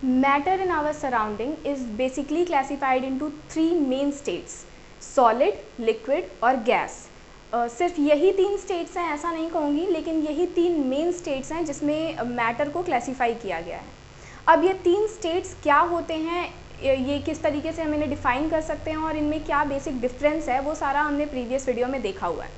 Matter in our surrounding is basically classified into three main states: solid, liquid और gas. सिर्फ यही तीन states हैं ऐसा नहीं कहूँगी, लेकिन यही तीन मेन स्टेट्स हैं जिसमें मैटर को क्लासीफाई किया गया है. अब ये तीन स्टेट्स क्या होते हैं, ये किस तरीके से हम इन्हें डिफ़ाइन कर सकते हैं और इनमें क्या बेसिक डिफरेंस है, वो सारा हमने प्रीवियस वीडियो में देखा हुआ है.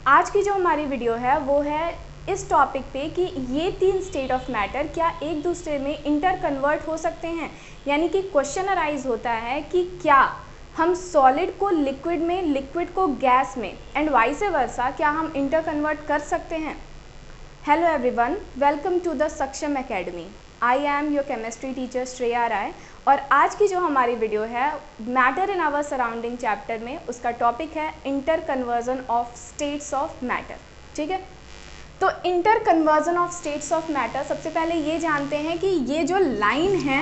आज की जो हमारी वीडियो है वो है इस टॉपिक पे कि ये तीन स्टेट ऑफ मैटर क्या एक दूसरे में इंटर कन्वर्ट हो सकते हैं. यानी कि क्वेश्चन अराइज होता है कि क्या हम सॉलिड को लिक्विड में, लिक्विड को गैस में एंड वाइस वर्सा क्या हम इंटर कन्वर्ट कर सकते हैं. Hello everyone, welcome to the Saksham academy. I am your chemistry teacher Shreya Rai और आज की जो हमारी वीडियो है matter in our surrounding chapter में, उसका टॉपिक है interconversion of states of matter. ठीक है, तो interconversion of states of matter, सबसे पहले ये जानते हैं कि ये जो लाइन है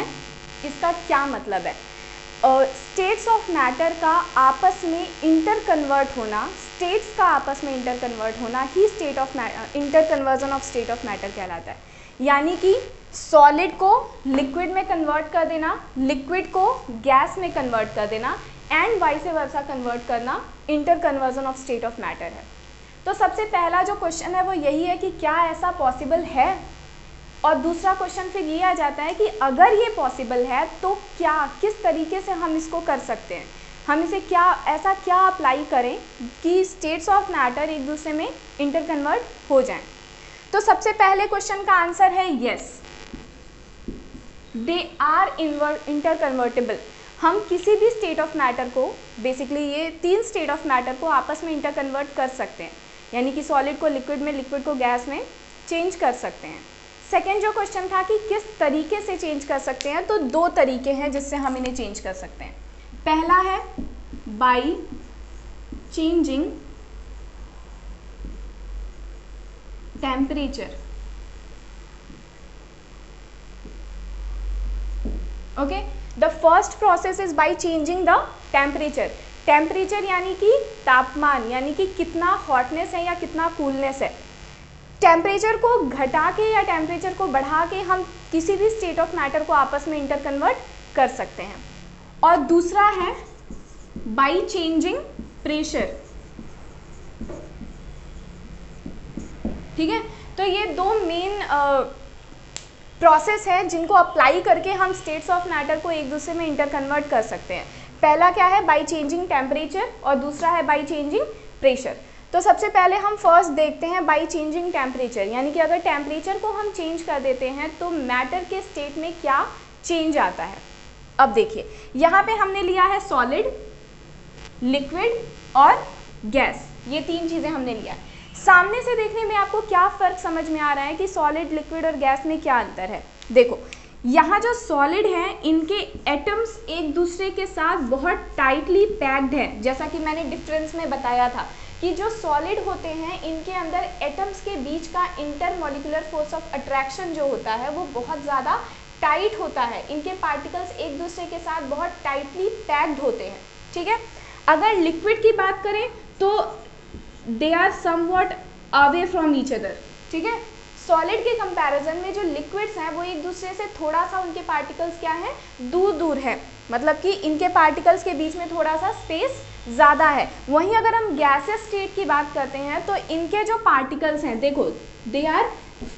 इसका क्या मतलब है. स्टेट्स ऑफ मैटर का आपस में इंटर कन्वर्ट होना, स्टेट्स का आपस में इंटर कन्वर्ट होना ही state of interconversion of state of matter कहलाता है. यानी कि सॉलिड को लिक्विड में कन्वर्ट कर देना, लिक्विड को गैस में कन्वर्ट कर देना एंड वाइस वर्सा कन्वर्ट करना inter conversion of state of matter है. तो सबसे पहला जो क्वेश्चन है वो यही है कि क्या ऐसा पॉसिबल है, और दूसरा क्वेश्चन फिर ये आ जाता है कि अगर ये पॉसिबल है तो क्या, किस तरीके से हम इसको कर सकते हैं, हम इसे क्या अप्लाई करें कि स्टेट्स ऑफ मैटर एक दूसरे में इंटर कन्वर्ट हो जाएं. तो सबसे पहले क्वेश्चन का आंसर है yes, they are interconvertible. हम किसी भी स्टेट ऑफ मैटर को, बेसिकली ये तीन स्टेट ऑफ मैटर को आपस में इंटर कन्वर्ट कर सकते हैं. यानी कि सॉलिड को लिक्विड में, लिक्विड को गैस में चेंज कर सकते हैं. सेकेंड जो क्वेश्चन था कि किस तरीके से चेंज कर सकते हैं, तो दो तरीके हैं जिससे हम इन्हें चेंज कर सकते हैं. पहला है by changing temperature. Okay, the first process is by changing the temperature. Temperature यानी कि तापमान, यानी कि कितना हॉटनेस है या कितना कूलनेस है. टेम्परेचर को घटा के या टेम्परेचर को बढ़ा के हम किसी भी स्टेट ऑफ मैटर को आपस में इंटर कन्वर्ट कर सकते हैं. और दूसरा है बाई चेंजिंग प्रेशर. ठीक है, तो ये दो मेन प्रोसेस है जिनको अप्लाई करके हम स्टेट्स ऑफ मैटर को एक दूसरे में इंटर कन्वर्ट कर सकते हैं. पहला क्या है, बाई चेंजिंग टेम्परेचर, और दूसरा है बाई चेंजिंग प्रेशर. तो सबसे पहले हम फर्स्ट देखते हैं बाई चेंजिंग टेम्परेचर. यानी कि अगर टेम्परेचर को हम चेंज कर देते हैं तो मैटर के स्टेट में क्या चेंज आता है. अब देखिए, यहाँ पे हमने लिया है सॉलिड, लिक्विड और गैस, ये तीन चीज़ें हमने लिया. सामने से देखने में आपको क्या फ़र्क समझ में आ रहा है कि सॉलिड, लिक्विड और गैस में क्या अंतर है. देखो, यहाँ जो सॉलिड हैं इनके एटम्स एक दूसरे के साथ बहुत टाइटली पैक्ड हैं. जैसा कि मैंने डिफरेंस में बताया था कि जो सॉलिड होते हैं इनके अंदर एटम्स के बीच का इंटरमॉलिक्यूलर फोर्स ऑफ अट्रैक्शन जो होता है वो बहुत ज़्यादा टाइट होता है. इनके पार्टिकल्स एक दूसरे के साथ बहुत टाइटली पैक्ड होते हैं. ठीक है, अगर लिक्विड की बात करें तो they are somewhat away from each other. ठीक है, सॉलिड के कंपैरिजन में जो लिक्विड्स हैं वो एक दूसरे से थोड़ा सा, उनके पार्टिकल्स क्या हैं, दूर दूर है. मतलब कि इनके पार्टिकल्स के बीच में थोड़ा सा स्पेस ज़्यादा है. वहीं अगर हम गैसेस स्टेट की बात करते हैं तो इनके जो पार्टिकल्स हैं, देखो, they are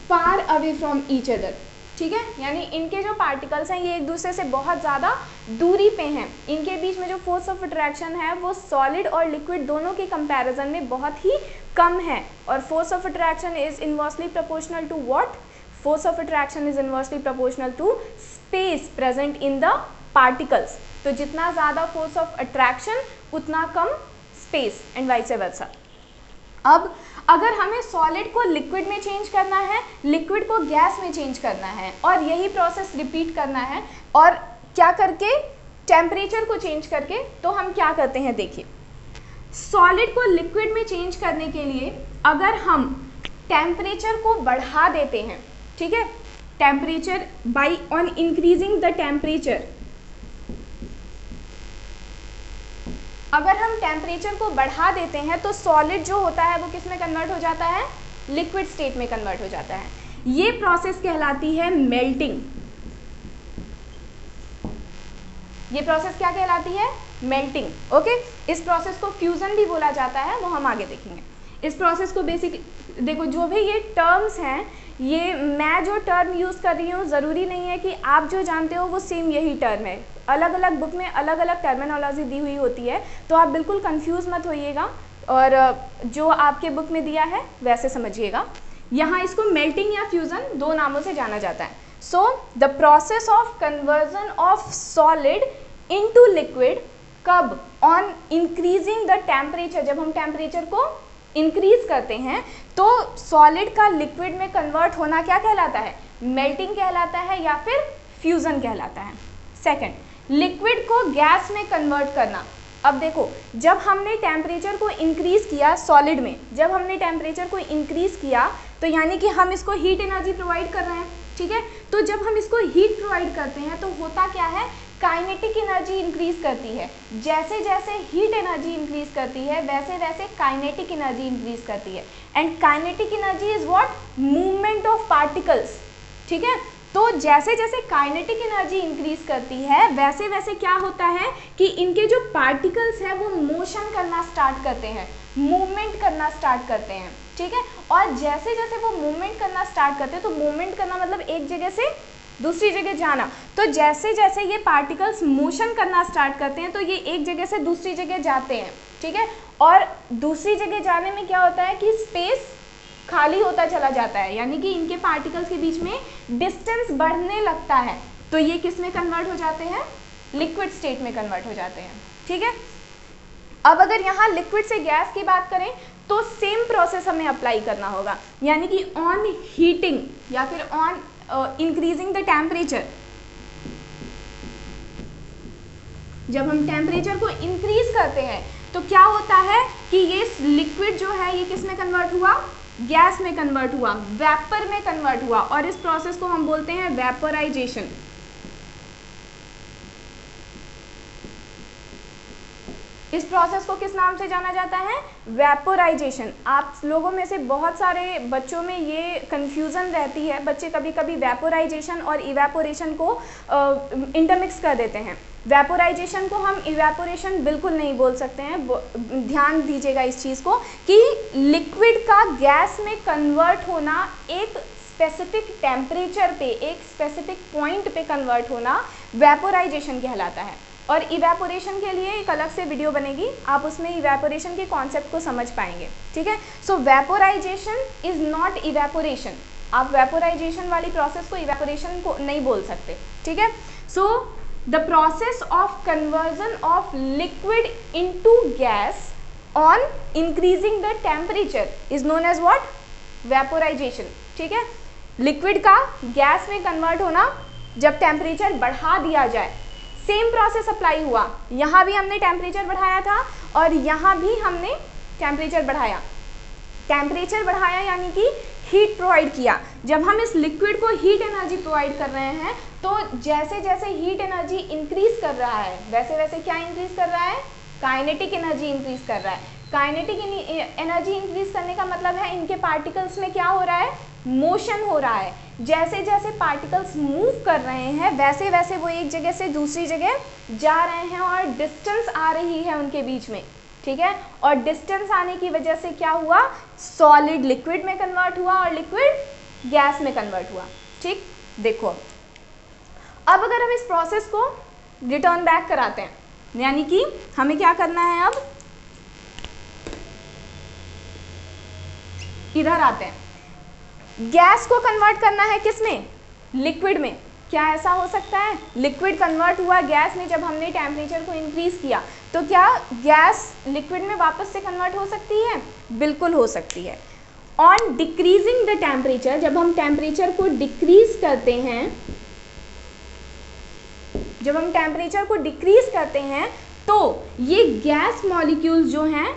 far away from each other. ठीक है, यानी इनके जो पार्टिकल्स हैं ये एक दूसरे से बहुत ज़्यादा दूरी पे हैं. इनके बीच में जो फोर्स ऑफ अट्रैक्शन है वो सॉलिड और लिक्विड दोनों के कंपैरिजन में बहुत ही कम है. और force of attraction is inversely proportional to what, force of attraction is inversely proportional to space present in the particles. तो जितना ज़्यादा फोर्स ऑफ अट्रैक्शन उतना कम स्पेस एंड वाइस वर्सा. अब अगर हमें सॉलिड को लिक्विड में चेंज करना है, लिक्विड को गैस में चेंज करना है और यही प्रोसेस रिपीट करना है, और क्या करके, टेम्परेचर को चेंज करके, तो हम क्या करते हैं. देखिए, सॉलिड को लिक्विड में चेंज करने के लिए अगर हम टेम्परेचर को बढ़ा देते हैं, ठीक है, temperature by on increasing the temperature, अगर हम टेम्परेचर को बढ़ा देते हैं तो सॉलिड जो होता है वो किस में कन्वर्ट हो जाता है, लिक्विड स्टेट में कन्वर्ट हो जाता है. ये प्रोसेस कहलाती है मेल्टिंग. ये प्रोसेस क्या कहलाती है? मेल्टिंग। ओके, इस प्रोसेस को फ्यूजन भी बोला जाता है, वो हम आगे देखेंगे। इस प्रोसेस को बेसिक देखो, जो भी ये टर्म्स हैं, ये मैं जो टर्म यूज़ कर रही हूँ ज़रूरी नहीं है कि आप जो जानते हो वो सेम यही टर्म है। अलग अलग बुक में अलग अलग टर्मिनोलॉजी दी हुई होती है, तो आप बिल्कुल कंफ्यूज मत होइएगा और जो आपके बुक में दिया है वैसे समझिएगा। यहाँ इसको मेल्टिंग या फ्यूज़न दो नामों से जाना जाता है। So the process of conversion of solid into liquid, कब? ऑन इंक्रीजिंग द टेम्परेचर, जब हम टेम्परेचर को इंक्रीज करते हैं तो सॉलिड का लिक्विड में कन्वर्ट होना क्या कहलाता है? मेल्टिंग कहलाता है या फिर फ्यूजन कहलाता है। सेकंड, लिक्विड को गैस में कन्वर्ट करना। अब देखो, जब हमने टेम्परेचर को इंक्रीज किया सॉलिड में, जब हमने टेम्परेचर को इंक्रीज किया तो यानी कि हम इसको हीट एनर्जी प्रोवाइड कर रहे हैं, ठीक है। तो जब हम इसको हीट प्रोवाइड करते हैं तो होता क्या है? काइनेटिक एनर्जी इंक्रीज करती है। जैसे जैसे हीट एनर्जी इंक्रीज करती है वैसे वैसे काइनेटिक एनर्जी इंक्रीज करती है। And kinetic energy is what? Movement of particles, ठीक है। तो जैसे जैसे काइनेटिक एनर्जी इंक्रीज करती है वैसे वैसे क्या होता है कि इनके जो पार्टिकल्स हैं वो मोशन करना स्टार्ट करते हैं, मूवमेंट करना स्टार्ट करते हैं, ठीक है। और जैसे जैसे वो मूवमेंट करना स्टार्ट करते हैं, तो मूवमेंट करना मतलब एक जगह से दूसरी जगह जाना, तो जैसे जैसे ये पार्टिकल्स मोशन करना स्टार्ट करते हैं तो ये एक जगह से दूसरी जगह जाते हैं, ठीक है। और दूसरी जगह जाने में क्या होता है कि स्पेस खाली होता चला जाता है, यानी कि इनके पार्टिकल्स के बीच में डिस्टेंस बढ़ने लगता है, तो ये किस में कन्वर्ट हो जाते हैं? लिक्विड स्टेट में कन्वर्ट हो जाते हैं, ठीक है। अब अगर यहाँ लिक्विड से गैस की बात करें तो सेम प्रोसेस हमें अप्लाई करना होगा, यानी कि ऑन हीटिंग या फिर ऑन इंक्रीजिंग द टेम्परेचर, जब हम टेम्परेचर को इंक्रीज करते हैं तो क्या होता है कि ये लिक्विड जो है ये किस में कन्वर्ट हुआ? गैस में कन्वर्ट हुआ, वेपर में कन्वर्ट हुआ, और इस प्रोसेस को हम बोलते हैं वेपोराइजेशन। इस प्रोसेस को किस नाम से जाना जाता है? वेपोराइजेशन। आप लोगों में से बहुत सारे बच्चों में ये कंफ्यूजन रहती है, बच्चे कभी कभी वेपोराइजेशन और इवेपोरेशन को इंटरमिक्स कर देते हैं। वेपोराइजेशन को हम इवेपोरेशन बिल्कुल नहीं बोल सकते हैं, ध्यान दीजिएगा इस चीज़ को कि लिक्विड का गैस में कन्वर्ट होना, एक स्पेसिफिक टेम्परेचर पे, एक स्पेसिफिक पॉइंट पे कन्वर्ट होना वेपोराइजेशन कहलाता है। और इवेपोरेशन के लिए एक अलग से वीडियो बनेगी, आप उसमें इवेपोरेशन के कॉन्सेप्ट को समझ पाएंगे, ठीक है। So vaporisation is not evaporation, आप वेपोराइजेशन वाली प्रोसेस को इवेपोरेशन को नहीं बोल सकते, ठीक है। So the process of conversion of liquid into gas on increasing the temperature is known as what? Vaporisation, ठीक है। लिक्विड का गैस में कन्वर्ट होना जब टेम्परेचर बढ़ा दिया जाए, सेम प्रोसेस अप्लाई हुआ, यहाँ भी हमने टेम्परेचर बढ़ाया था और यहाँ भी हमने टेम्परेचर बढ़ाया। टेम्परेचर बढ़ाया यानी कि हीट प्रोवाइड किया। जब हम इस लिक्विड को हीट एनर्जी प्रोवाइड कर रहे हैं तो जैसे जैसे हीट एनर्जी इंक्रीज कर रहा है वैसे वैसे क्या इंक्रीज कर रहा है? काइनेटिक एनर्जी इंक्रीज कर रहा है। काइनेटिक एनर्जी इंक्रीज करने का मतलब है इनके पार्टिकल्स में क्या हो रहा है? मोशन हो रहा है। जैसे जैसे पार्टिकल्स मूव कर रहे हैं वैसे वैसे वो एक जगह से दूसरी जगह जा रहे हैं और डिस्टेंस आ रही है उनके बीच में, ठीक है। और डिस्टेंस आने की वजह से क्या हुआ? सॉलिड लिक्विड में कन्वर्ट हुआ और लिक्विड गैस में कन्वर्ट हुआ, ठीक। देखो, अब अगर हम इस प्रोसेस को रिटर्न बैक कराते हैं, यानी कि हमें क्या करना है? अब इधर आते हैं, गैस को कन्वर्ट करना है किसमें? लिक्विड में। क्या ऐसा हो सकता है? लिक्विड कन्वर्ट हुआ गैस में जब हमने टेम्परेचर को इंक्रीज किया, तो क्या गैस लिक्विड में वापस से कन्वर्ट हो सकती है? बिल्कुल हो सकती है। ऑन डिक्रीजिंग द टेम्परेचर, जब हम टेम्परेचर को डिक्रीज करते हैं, जब हम टेम्परेचर को डिक्रीज करते हैं तो ये गैस मॉलिक्यूल्स जो हैं,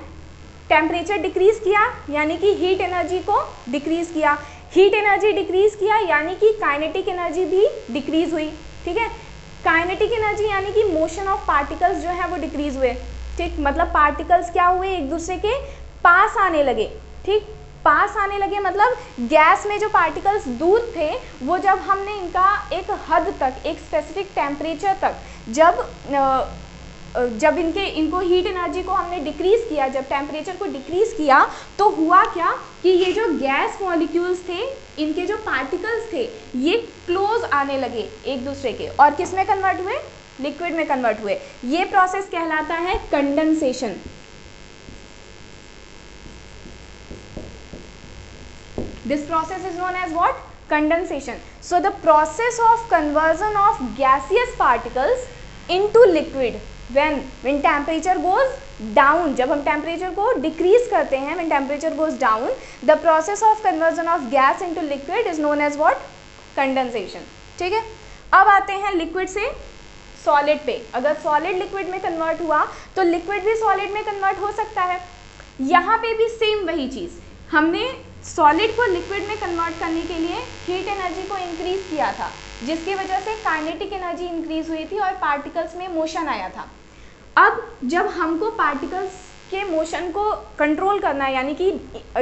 टेम्परेचर डिक्रीज किया यानी कि हीट एनर्जी को डिक्रीज किया, हीट एनर्जी डिक्रीज किया यानी कि काइनेटिक एनर्जी भी डिक्रीज हुई, ठीक है। काइनेटिक एनर्जी यानी कि मोशन ऑफ पार्टिकल्स जो है वो डिक्रीज हुए, ठीक। मतलब पार्टिकल्स क्या हुए? एक दूसरे के पास आने लगे, ठीक। पास आने लगे मतलब गैस में जो पार्टिकल्स दूर थे वो जब हमने इनका एक हद तक, एक स्पेसिफिक टेम्परेचर तक जब इनको हीट एनर्जी को हमने डिक्रीज़ किया, जब टेम्परेचर को डिक्रीज़ किया, तो हुआ क्या कि ये जो गैस मॉलिक्यूल्स थे, इनके जो पार्टिकल्स थे, ये क्लोज आने लगे एक दूसरे के, और किस में कन्वर्ट हुए? लिक्विड में कन्वर्ट हुए। ये प्रोसेस कहलाता है condensation. This process is known as what? Condensation. So the process of conversion of gaseous particles into liquid when temperature goes down, जब हम temperature को decrease करते हैं, when temperature goes down, the process of conversion of gas into liquid is known as what? Condensation. ठीक है, अब आते हैं liquid से solid पे। अगर solid liquid में convert हुआ तो liquid भी solid में convert हो सकता है। यहाँ पे भी सेम वही चीज़, हमने सॉलिड को लिक्विड में कन्वर्ट करने के लिए हीट एनर्जी को इंक्रीज किया था, जिसकी वजह से काइनेटिक एनर्जी इंक्रीज हुई थी और पार्टिकल्स में मोशन आया था। अब जब हमको पार्टिकल्स के मोशन को कंट्रोल करना है, यानी कि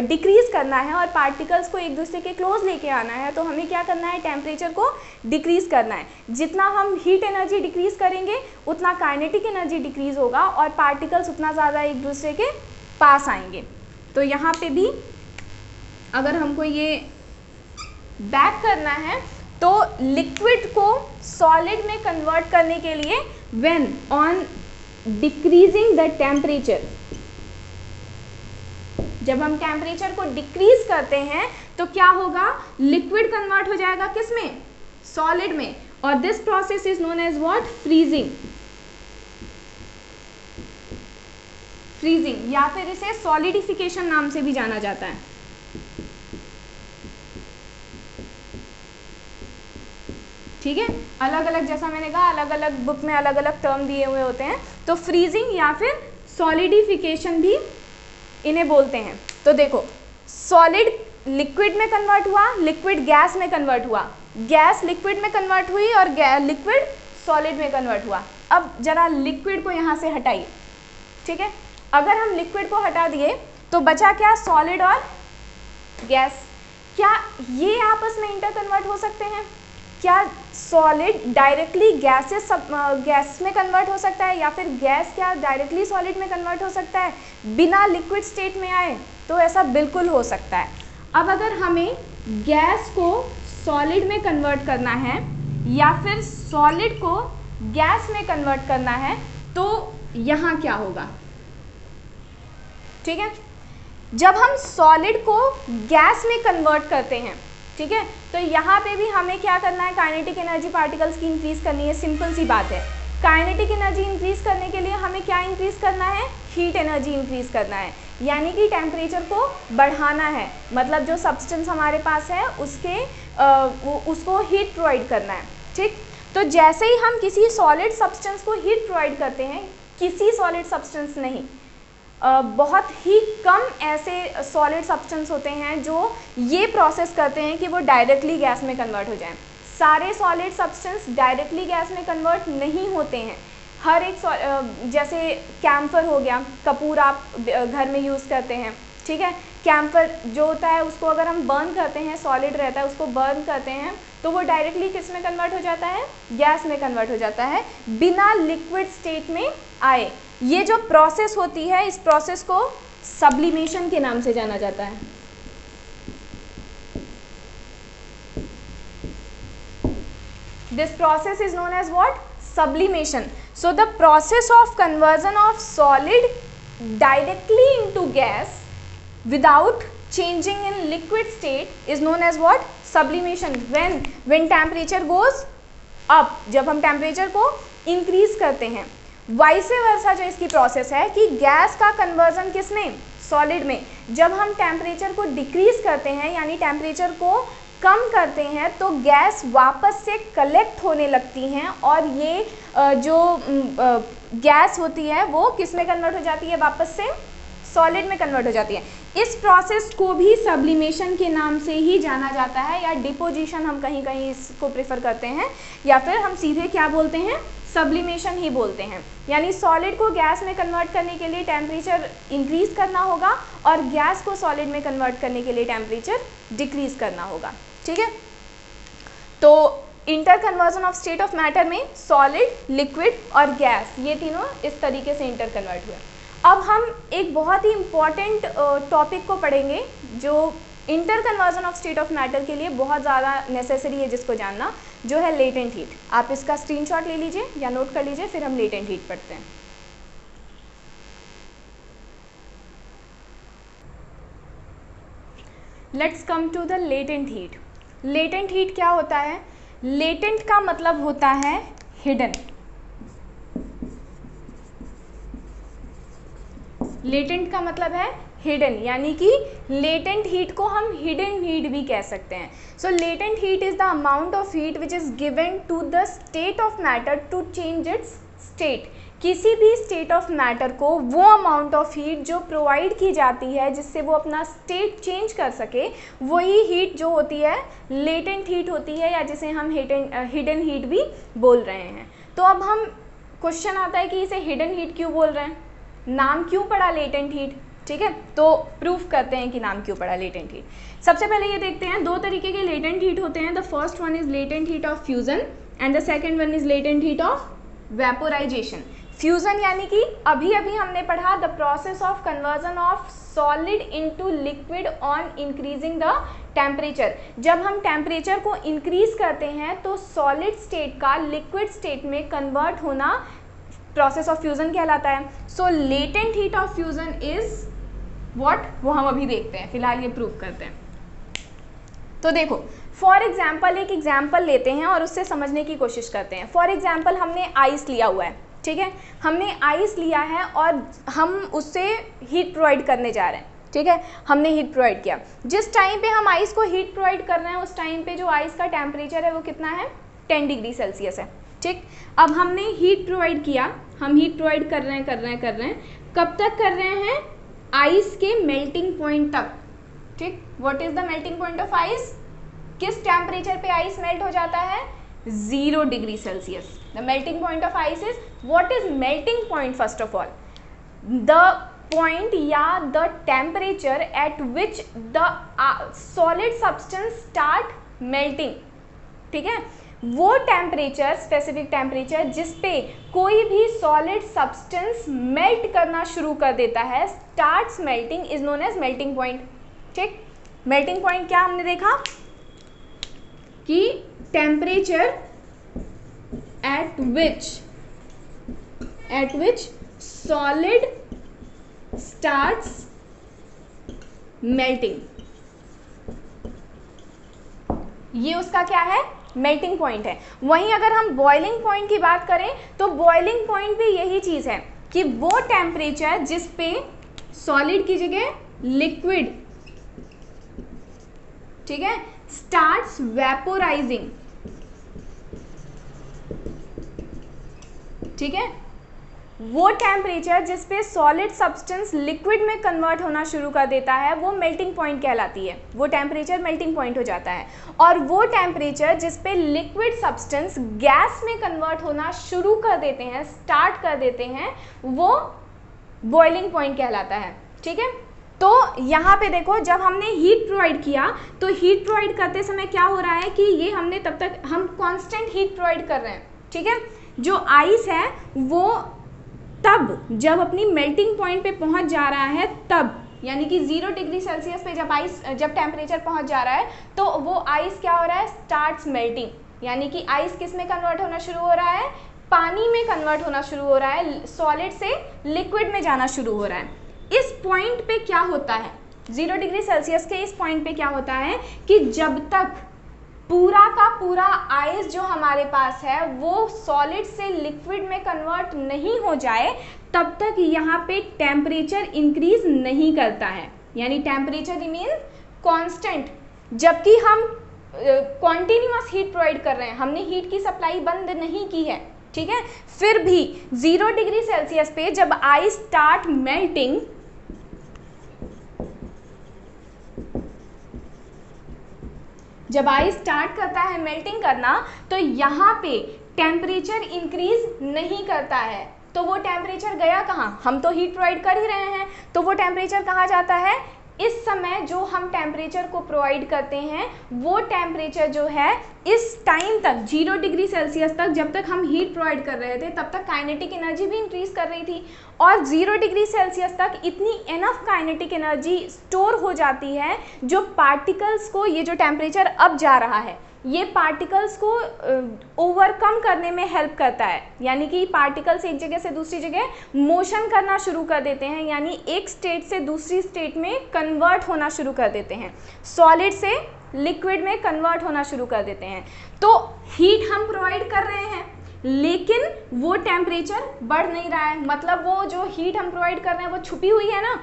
डिक्रीज करना है और पार्टिकल्स को एक दूसरे के क्लोज लेके आना है, तो हमें क्या करना है? टेम्परेचर को डिक्रीज करना है। जितना हम हीट एनर्जी डिक्रीज करेंगे उतना काइनेटिक एनर्जी डिक्रीज होगा और पार्टिकल्स उतना ज़्यादा एक दूसरे के पास आएंगे। तो यहाँ पे भी अगर हमको ये बैक करना है तो लिक्विड को सॉलिड में कन्वर्ट करने के लिए when on decreasing the temperature, जब हम टेम्परेचर को डिक्रीज करते हैं तो क्या होगा? लिक्विड कन्वर्ट हो जाएगा किस में? सॉलिड में। और this process is known as what? Freezing. Freezing या फिर इसे सॉलिडिफिकेशन नाम से भी जाना जाता है। ठीक है, अलग अलग, जैसा मैंने कहा, अलग अलग बुक में अलग अलग टर्म दिए हुए होते हैं। तो फ्रीजिंग या फिर सॉलिडिफिकेशन भी इन्हें बोलते हैं। तो देखो, सॉलिड लिक्विड में कन्वर्ट हुआ, लिक्विड गैस में कन्वर्ट हुआ, गैस लिक्विड में कन्वर्ट हुई और लिक्विड सॉलिड में कन्वर्ट हुआ। अब जरा लिक्विड को यहाँ से हटाइए। ठीक है, अगर हम लिक्विड को हटा दिए तो बचा क्या? सॉलिड और गैस। क्या ये आपस में इंटर कन्वर्ट हो सकते हैं? क्या सॉलिड डायरेक्टली गैस में कन्वर्ट हो सकता है, या फिर गैस क्या डायरेक्टली सॉलिड में कन्वर्ट हो सकता है बिना लिक्विड स्टेट में आए? तो ऐसा बिल्कुल हो सकता है। अब अगर हमें गैस को सॉलिड में कन्वर्ट करना है या फिर सॉलिड को गैस में कन्वर्ट करना है, तो यहाँ क्या होगा? ठीक है, जब हम सॉलिड को गैस में कन्वर्ट करते हैं, ठीक है, तो यहाँ पे भी हमें क्या करना है? काइनेटिक एनर्जी पार्टिकल्स की इंक्रीज करनी है। सिंपल सी बात है। काइनेटिक एनर्जी इंक्रीज करने के लिए हमें क्या इंक्रीज करना है? हीट एनर्जी इंक्रीज करना है, यानी कि टेम्परेचर को बढ़ाना है। मतलब जो सब्सटेंस हमारे पास है उसको हीट प्रोवाइड करना है। ठीक, तो जैसे ही हम किसी सॉलिड सब्सटेंस को हीट प्रोवाइड करते हैं, किसी सॉलिड सब्सटेंस नहीं, बहुत ही कम ऐसे सॉलिड सब्सटेंस होते हैं जो ये प्रोसेस करते हैं कि वो डायरेक्टली गैस में कन्वर्ट हो जाएं। सारे सॉलिड सब्सटेंस डायरेक्टली गैस में कन्वर्ट नहीं होते हैं। हर एक जैसे कैम्फर हो गया, कपूर आप घर में यूज़ करते हैं। ठीक है, कैम्फर जो होता है उसको अगर हम बर्न करते हैं, सॉलिड रहता है, उसको बर्न करते हैं तो वो डायरेक्टली किस में कन्वर्ट हो जाता है? गैस में कन्वर्ट हो जाता है, बिना लिक्विड स्टेट में आए। ये जो प्रोसेस होती है, इस प्रोसेस को सब्लिमेशन के नाम से जाना जाता है। This process is known as what? sublimation. So the process of conversion of solid directly into gas without changing in liquid state is known as what? Sublimation. When temperature goes up, जब हम temperature को increase करते हैं, vice versa जो इसकी process है कि gas का कन्वर्जन किस में? सॉलिड में। जब हम टेम्परेचर को डिक्रीज करते हैं, यानी टेम्परेचर को कम करते हैं, तो गैस वापस से कलेक्ट होने लगती हैं और ये जो गैस होती है वो किस में कन्वर्ट हो जाती है? वापस से सॉलिड में कन्वर्ट हो जाती है। इस प्रोसेस को भी सब्लिमेशन के नाम से ही जाना जाता है, या डिपोजिशन हम कहीं कहीं इसको प्रेफर करते हैं, या फिर हम सीधे क्या बोलते हैं? सब्लिमेशन ही बोलते हैं। यानी सॉलिड को गैस में कन्वर्ट करने के लिए टेम्परेचर इंक्रीज करना होगा और गैस को सॉलिड में कन्वर्ट करने के लिए टेम्परेचर डिक्रीज करना होगा। ठीक है, तो interconversion of state of matter में सॉलिड, लिक्विड और गैस, ये तीनों इस तरीके से इंटर कन्वर्ट हुए। अब हम एक बहुत ही इम्पॉर्टेंट टॉपिक को पढ़ेंगे जो inter conversion of state of matter के लिए बहुत ज़्यादा नेसेसरी है जिसको जानना, जो है लेटेंट हीट। आप इसका स्क्रीनशॉट ले लीजिए या नोट कर लीजिए, फिर हम लेटेंट हीट पढ़ते हैं। Let's come to the latent heat. Latent heat क्या होता है? लेटेंट का मतलब होता है हिडन। लेटेंट का मतलब है हिडन, यानी कि लेटेंट हीट को हम हिडन हीट भी कह सकते हैं। So latent heat is the amount of heat which is given to the state of matter to change its state. किसी भी स्टेट ऑफ मैटर को वो अमाउंट ऑफ हीट जो प्रोवाइड की जाती है जिससे वो अपना स्टेट चेंज कर सके, वही हीट जो होती है लेटेंट हीट होती है, या जिसे हम हिडन हीट भी बोल रहे हैं। तो अब हम क्वेश्चन आता है कि इसे हिडन हीट क्यों बोल रहे हैं, नाम क्यों पड़ा लेटेंट हीट, ठीक है। तो प्रूफ करते हैं कि नाम क्यों पड़ा लेटेंट हीट। सबसे पहले ये देखते हैं, दो तरीके के लेटेंट हीट होते हैं। The first one is latent heat of fusion and the second one is latent heat of vaporisation. Fusion यानी कि अभी अभी हमने पढ़ा the process of conversion of solid into liquid on increasing the temperature. जब हम टेम्परेचर को increase करते हैं तो सॉलिड स्टेट का लिक्विड स्टेट में कन्वर्ट होना प्रोसेस ऑफ फ्यूजन कहलाता है। So latent heat of fusion is what, वो हम अभी देखते हैं, फिलहाल ये प्रूव करते हैं। तो देखो फॉर एग्जाम्पल एक एग्जाम्पल लेते हैं और उससे समझने की कोशिश करते हैं। फॉर एग्जाम्पल हमने आइस लिया हुआ है, ठीक है, हमने आइस लिया है और हम उससे हीट प्रोवाइड करने जा रहे हैं, ठीक है, हमने हीट प्रोवाइड किया। जिस टाइम पे हम आइस को हीट प्रोवाइड कर रहे हैं उस टाइम पे जो आइस का टेम्परेचर है वो कितना है, 10 डिग्री सेल्सियस है, ठीक। अब हमने हीट प्रोवाइड किया, हम हीट प्रोवाइड कर रहे हैं, कब तक कर रहे हैं, आइस के मेल्टिंग पॉइंट तक, ठीक। What is the melting point of ice, किस टेम्परेचर पे आइस मेल्ट हो जाता है, 0 degree Celsius. The melting point of ice is, what is melting point, first of all the point या the temperature at which the solid substance start melting, ठीक है। वो temperature, specific temperature जिस पे कोई भी सॉलिड सब्सटेंस मेल्ट करना शुरू कर देता है, starts melting, is known as melting point, ठीक। मेल्टिंग पॉइंट क्या हमने देखा कि temperature at which solid starts melting, ये उसका क्या है, मेल्टिंग पॉइंट है। वहीं अगर हम बॉइलिंग पॉइंट की बात करें तो बॉइलिंग पॉइंट भी यही चीज है कि वो टेम्परेचर जिस पे सॉलिड की जगह लिक्विड, ठीक है, स्टार्ट्स वेपोराइजिंग, ठीक है, वो टेम्परेचर जिस पे सॉलिड सब्सटेंस लिक्विड में कन्वर्ट होना शुरू कर देता है वो मेल्टिंग पॉइंट कहलाती है, वो टेम्परेचर मेल्टिंग पॉइंट हो जाता है। और वो टेम्परेचर जिस पे लिक्विड सब्सटेंस गैस में कन्वर्ट होना शुरू कर देते हैं, स्टार्ट कर देते हैं, वो बॉइलिंग पॉइंट कहलाता है, ठीक है। तो यहाँ पे देखो जब हमने हीट प्रोवाइड किया तो हीट प्रोवाइड करते समय क्या हो रहा है कि ये हमने तब तक हम कांस्टेंट हीट प्रोवाइड कर रहे हैं, ठीक है। जो आइस है वो तब जब अपनी मेल्टिंग पॉइंट पे पहुंच जा रहा है तब, यानी कि 0 डिग्री सेल्सियस पे जब टेम्परेचर पहुंच जा रहा है तो वो आइस क्या हो रहा है, स्टार्ट्स मेल्टिंग, यानी कि आइस किस में कन्वर्ट होना शुरू हो रहा है, पानी में कन्वर्ट होना शुरू हो रहा है, सॉलिड से लिक्विड में जाना शुरू हो रहा है। इस पॉइंट पे क्या होता है, 0 डिग्री सेल्सियस के इस पॉइंट पे क्या होता है कि जब तक पूरा का पूरा आइस जो हमारे पास है वो सॉलिड से लिक्विड में कन्वर्ट नहीं हो जाए तब तक यहाँ पे टेम्परेचर इंक्रीज नहीं करता है, यानी टेम्परेचर रिमेन कांस्टेंट। जबकि हम कॉन्टिन्यूअस हीट प्रोवाइड कर रहे हैं, हमने हीट की सप्लाई बंद नहीं की है, ठीक है, फिर भी 0 डिग्री सेल्सियस पे जब आइस स्टार्ट मेल्टिंग, जब आइस स्टार्ट करता है मेल्टिंग करना तो यहाँ पे टेम्परेचर इंक्रीज नहीं करता है। तो वो टेम्परेचर गया कहाँ, हम तो हीट प्रोवाइड कर ही रहे हैं, तो वो टेम्परेचर कहाँ जाता है, इस समय जो हम टेम्परेचर को प्रोवाइड करते हैं वो टेम्परेचर जो है इस टाइम तक 0 डिग्री सेल्सियस तक, जब तक हम हीट प्रोवाइड कर रहे थे तब तक काइनेटिक एनर्जी भी इंक्रीज कर रही थी, और 0 डिग्री सेल्सियस तक इतनी एनफ काइनेटिक एनर्जी स्टोर हो जाती है जो पार्टिकल्स को, ये जो टेम्परेचर अब जा रहा है ये पार्टिकल्स को ओवरकम करने में हेल्प करता है, यानी कि पार्टिकल्स एक जगह से दूसरी जगह मोशन करना शुरू कर देते हैं, यानी एक स्टेट से दूसरी स्टेट में कन्वर्ट होना शुरू कर देते हैं, सॉलिड से लिक्विड में कन्वर्ट होना शुरू कर देते हैं। तो हीट हम प्रोवाइड कर रहे हैं लेकिन वो टेम्परेचर बढ़ नहीं रहा है, मतलब वो जो हीट हम प्रोवाइड कर रहे हैं वो छुपी हुई है ना,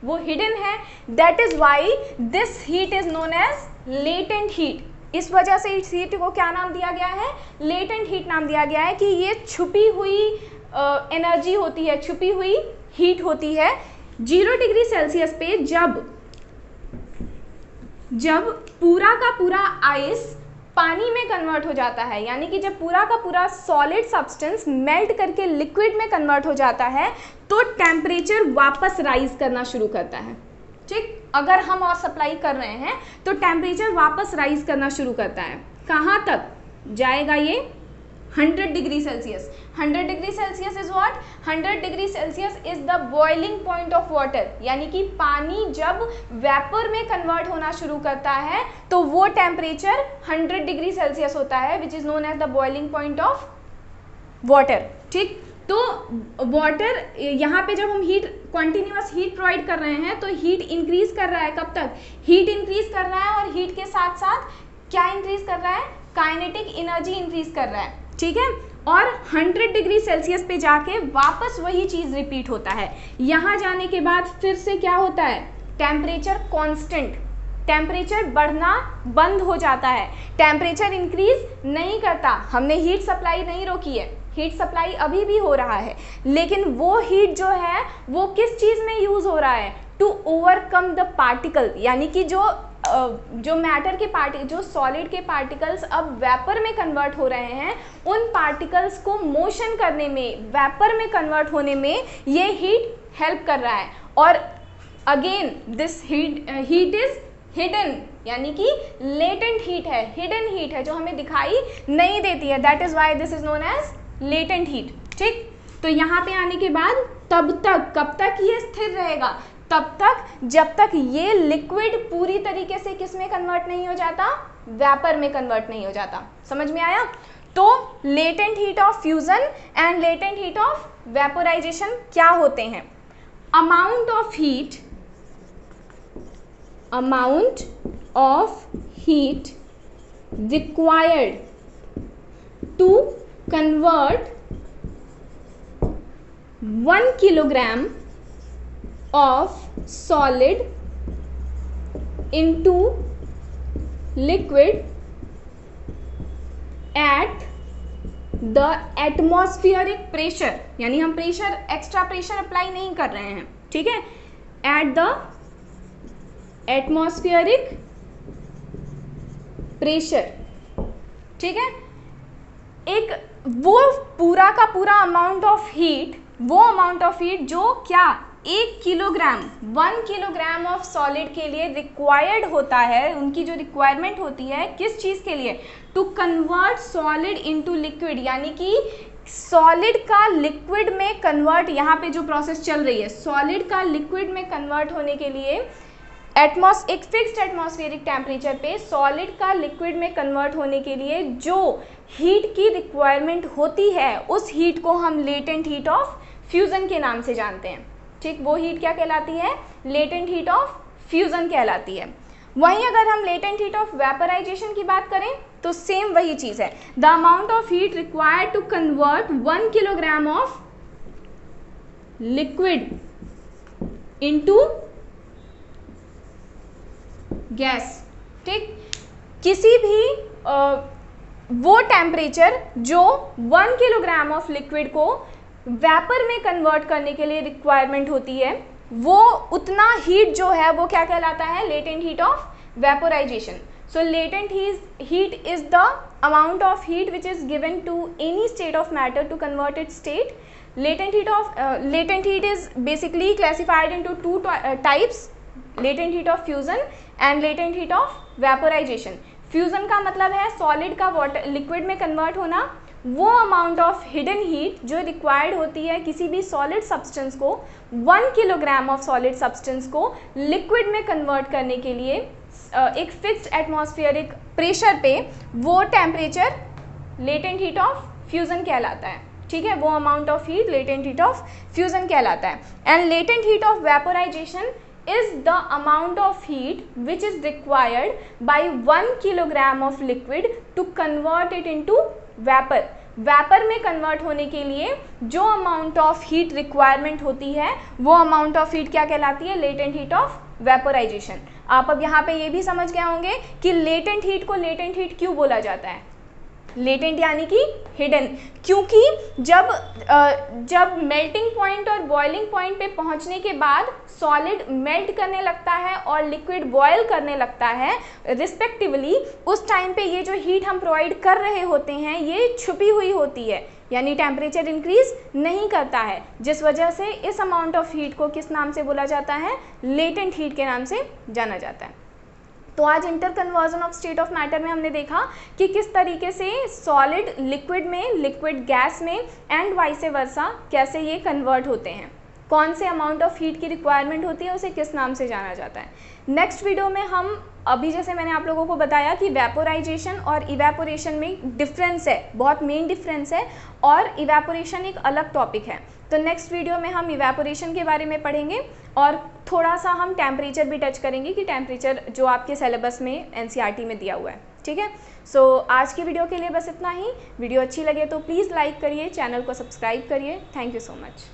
वो हिडन है। That is why this heat is known as latent heat. इस वजह से इस हीट को क्या नाम दिया गया है, लेटेंट हीट नाम दिया गया है कि ये छुपी हुई एनर्जी होती है, छुपी हुई हीट होती है। 0 डिग्री सेल्सियस पे जब पूरा का पूरा आइस पानी में कन्वर्ट हो जाता है, यानी कि जब पूरा का पूरा सॉलिड सब्सटेंस मेल्ट करके लिक्विड में कन्वर्ट हो जाता है तो टेम्परेचर वापस राइज करना शुरू करता है। ठीक, अगर हम और सप्लाई कर रहे हैं तो टेम्परेचर वापस राइज करना शुरू करता है। कहाँ तक जाएगा ये, 100 degree Celsius. 100 degree Celsius is what, 100 degree Celsius is the boiling point of water, यानी कि पानी जब वेपर में कन्वर्ट होना शुरू करता है तो वो टेम्परेचर 100 डिग्री सेल्सियस होता है, which is known as the boiling point of water. ठीक, तो वाटर यहाँ पे जब हम हीट कॉन्टिन्यूअस हीट प्रोवाइड कर रहे हैं तो हीट इंक्रीज कर रहा है। कब तक हीट इंक्रीज कर रहा है, और हीट के साथ साथ क्या इंक्रीज कर रहा है, काइनेटिक एनर्जी इंक्रीज कर रहा है। ठीक है, और 100 डिग्री सेल्सियस पे जाके वापस वही चीज रिपीट होता है। यहाँ जाने के बाद फिर से क्या होता है, टेम्परेचर कांस्टेंट, टेम्परेचर बढ़ना बंद हो जाता है, टेम्परेचर इंक्रीज नहीं करता। हमने हीट सप्लाई नहीं रोकी है, हीट सप्लाई अभी भी हो रहा है, लेकिन वो हीट जो है वो किस चीज़ में यूज़ हो रहा है, टू ओवरकम द पार्टिकल, यानी कि जो मैटर के जो सॉलिड के पार्टिकल्स अब वेपर में कन्वर्ट हो रहे हैं, उन पार्टिकल्स को मोशन करने में, वेपर में कन्वर्ट होने में ये हीट हेल्प कर रहा है। और again this heat is hidden, यानी कि लेटेंट हीट है, हिडन हीट है जो हमें दिखाई नहीं देती है। That is why this is known as latent heat. ठीक, तो यहाँ पे आने के बाद तब तक, कब तक ये स्थिर रहेगा, तब तक जब तक ये लिक्विड पूरी तरीके से किस में कन्वर्ट नहीं हो जाता, वेपर में कन्वर्ट नहीं हो जाता। समझ में आया? तो latent heat of fusion and latent heat of vaporisation क्या होते हैं? Amount of heat required to convert 1 kilogram of solid into liquid at the atmospheric pressure, यानी हम प्रेशर, एक्स्ट्रा प्रेशर अप्लाई नहीं कर रहे हैं। ठीक है, at the atmospheric pressure। ठीक है, एक वो पूरा का पूरा अमाउंट ऑफ हीट, वो अमाउंट ऑफ हीट जो क्या 1 किलोग्राम ऑफ सॉलिड के लिए रिक्वायर्ड होता है, उनकी जो रिक्वायरमेंट होती है किस चीज़ के लिए, to convert solid into liquid, यानी कि सॉलिड का लिक्विड में कन्वर्ट, यहाँ पे जो प्रोसेस चल रही है सॉलिड का लिक्विड में कन्वर्ट होने के लिए एक फिक्स्ड एटमॉस्फेरिक टेम्परेचर पे सॉलिड का लिक्विड में कन्वर्ट होने के लिए जो हीट की रिक्वायरमेंट होती है, उस हीट को हम लेटेंट हीट ऑफ फ्यूजन के नाम से जानते हैं। ठीक, वो हीट क्या कहलाती है, लेटेंट हीट ऑफ फ्यूजन कहलाती है। वहीं अगर हम लेटेंट हीट ऑफ वेपराइजेशन की बात करें तो सेम वही चीज़ है, the amount of heat required to convert 1 kilogram of liquid into gas. ठीक, किसी भी वो टेम्परेचर जो 1 किलोग्राम ऑफ लिक्विड को वेपर में कन्वर्ट करने के लिए रिक्वायरमेंट होती है, वो उतना हीट जो है वो क्या कहलाता है, latent heat of vaporisation. So latent heat is the amount of heat which is given to any state of matter to convert its state. Latent heat is basically classified into two types. Latent heat of fusion and latent heat of vaporisation. Fusion का मतलब है solid का water liquid में convert होना। वो amount of hidden heat जो required होती है किसी भी सॉलिड सब्सटेंस को 1 किलोग्राम ऑफ सॉलिड सब्सटेंस को लिक्विड में कन्वर्ट करने के लिए एक फिक्स्ड एटमॉस्फेरिक प्रेशर पे, वो temperature latent heat of fusion कहलाता है। ठीक है, वो amount of heat latent heat of fusion कहलाता है। And latent heat of vaporisation is the amount of heat which is required by 1 kilogram of liquid to convert it into vapor। Vapour में convert होने के लिए जो amount of heat requirement होती है वो अमाउंट ऑफ हीट क्या कहलाती है? Latent heat of vaporisation. आप अब यहाँ पे ये भी समझ गए होंगे कि लेटेंट हीट को लेटेंट हीट क्यों बोला जाता है। लेटेंट यानी कि हिडन, क्योंकि जब मेल्टिंग पॉइंट और बॉइलिंग पॉइंट पे पहुंचने के बाद सॉलिड मेल्ट करने लगता है और लिक्विड बॉयल करने लगता है रिस्पेक्टिवली, उस टाइम पे ये जो हीट हम प्रोवाइड कर रहे होते हैं ये छुपी हुई होती है, यानी टेम्परेचर इंक्रीज नहीं करता है, जिस वजह से इस अमाउंट ऑफ हीट को किस नाम से बोला जाता है? लेटेंट हीट के नाम से जाना जाता है। तो आज inter conversion of state of matter में हमने देखा कि किस तरीके से सॉलिड लिक्विड में, लिक्विड गैस में एंड वाइस वर्सा कैसे ये कन्वर्ट होते हैं, कौन से अमाउंट ऑफ हीट की रिक्वायरमेंट होती है, उसे किस नाम से जाना जाता है। नेक्स्ट वीडियो में हम अभी जैसे मैंने आप लोगों को बताया कि वेपोराइजेशन और इवेपोरेशन में डिफरेंस है, बहुत मेन डिफरेंस है, और इवेपोरेशन एक अलग टॉपिक है। तो नेक्स्ट वीडियो में हम इवेपोरेशन के बारे में पढ़ेंगे और थोड़ा सा हम टेम्परेचर भी टच करेंगे कि टेम्परेचर जो आपके सिलेबस में एनसीईआरटी में दिया हुआ है। ठीक है, सो आज की वीडियो के लिए बस इतना ही। वीडियो अच्छी लगे तो प्लीज़ लाइक करिए, चैनल को सब्सक्राइब करिए। Thank you so much.